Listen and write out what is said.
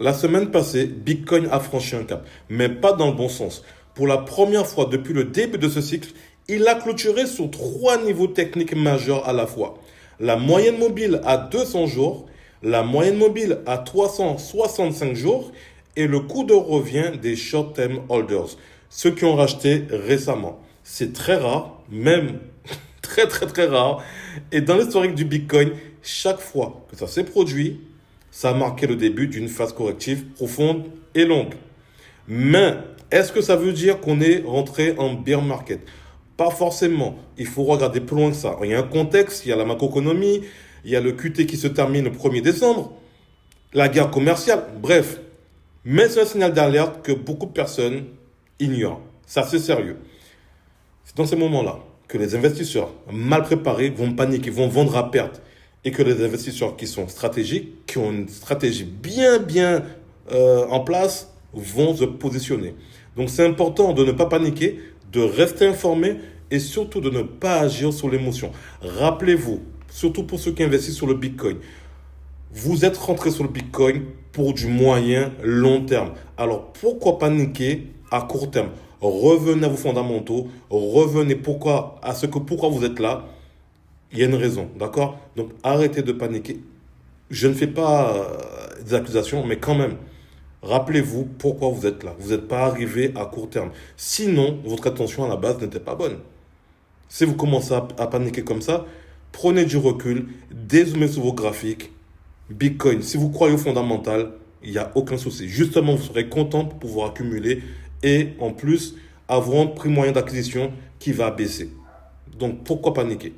La semaine passée, Bitcoin a franchi un cap, mais pas dans le bon sens. Pour la première fois depuis le début de ce cycle, il a clôturé sur trois niveaux techniques majeurs à la fois. La moyenne mobile à 200 jours, la moyenne mobile à 365 jours et le coût de revient des short-term holders, ceux qui ont racheté récemment. C'est très rare, même très très très rare. Et dans l'historique du Bitcoin, chaque fois que ça s'est produit, ça a marqué le début d'une phase corrective profonde et longue. Mais est-ce que ça veut dire qu'on est rentré en bear market? Pas forcément. Il faut regarder plus loin que ça. Il y a un contexte, il y a la macroéconomie, il y a le QT qui se termine le 1er décembre, la guerre commerciale, bref. Mais c'est un signal d'alerte que beaucoup de personnes ignorent. Ça, c'est sérieux. C'est dans ces moments-là que les investisseurs mal préparés vont paniquer, vont vendre à perte. Et que les investisseurs qui sont stratégiques, qui ont une stratégie bien en place, vont se positionner. Donc c'est important de ne pas paniquer, de rester informé et surtout de ne pas agir sur l'émotion. Rappelez-vous, surtout pour ceux qui investissent sur le Bitcoin, vous êtes rentré sur le Bitcoin pour du moyen long terme. Alors pourquoi paniquer à court terme? Revenez à vos fondamentaux, revenez pourquoi vous êtes là. Il y a une raison, d'accord? Donc arrêtez de paniquer. Je ne fais pas des accusations, mais quand même, rappelez-vous pourquoi vous êtes là. Vous n'êtes pas arrivé à court terme. Sinon, votre attention à la base n'était pas bonne. Si vous commencez à paniquer comme ça, prenez du recul, dézoomez sur vos graphiques. Bitcoin, si vous croyez au fondamental, il n'y a aucun souci. Justement, vous serez content de pouvoir accumuler et en plus avoir un prix moyen d'acquisition qui va baisser. Donc pourquoi paniquer?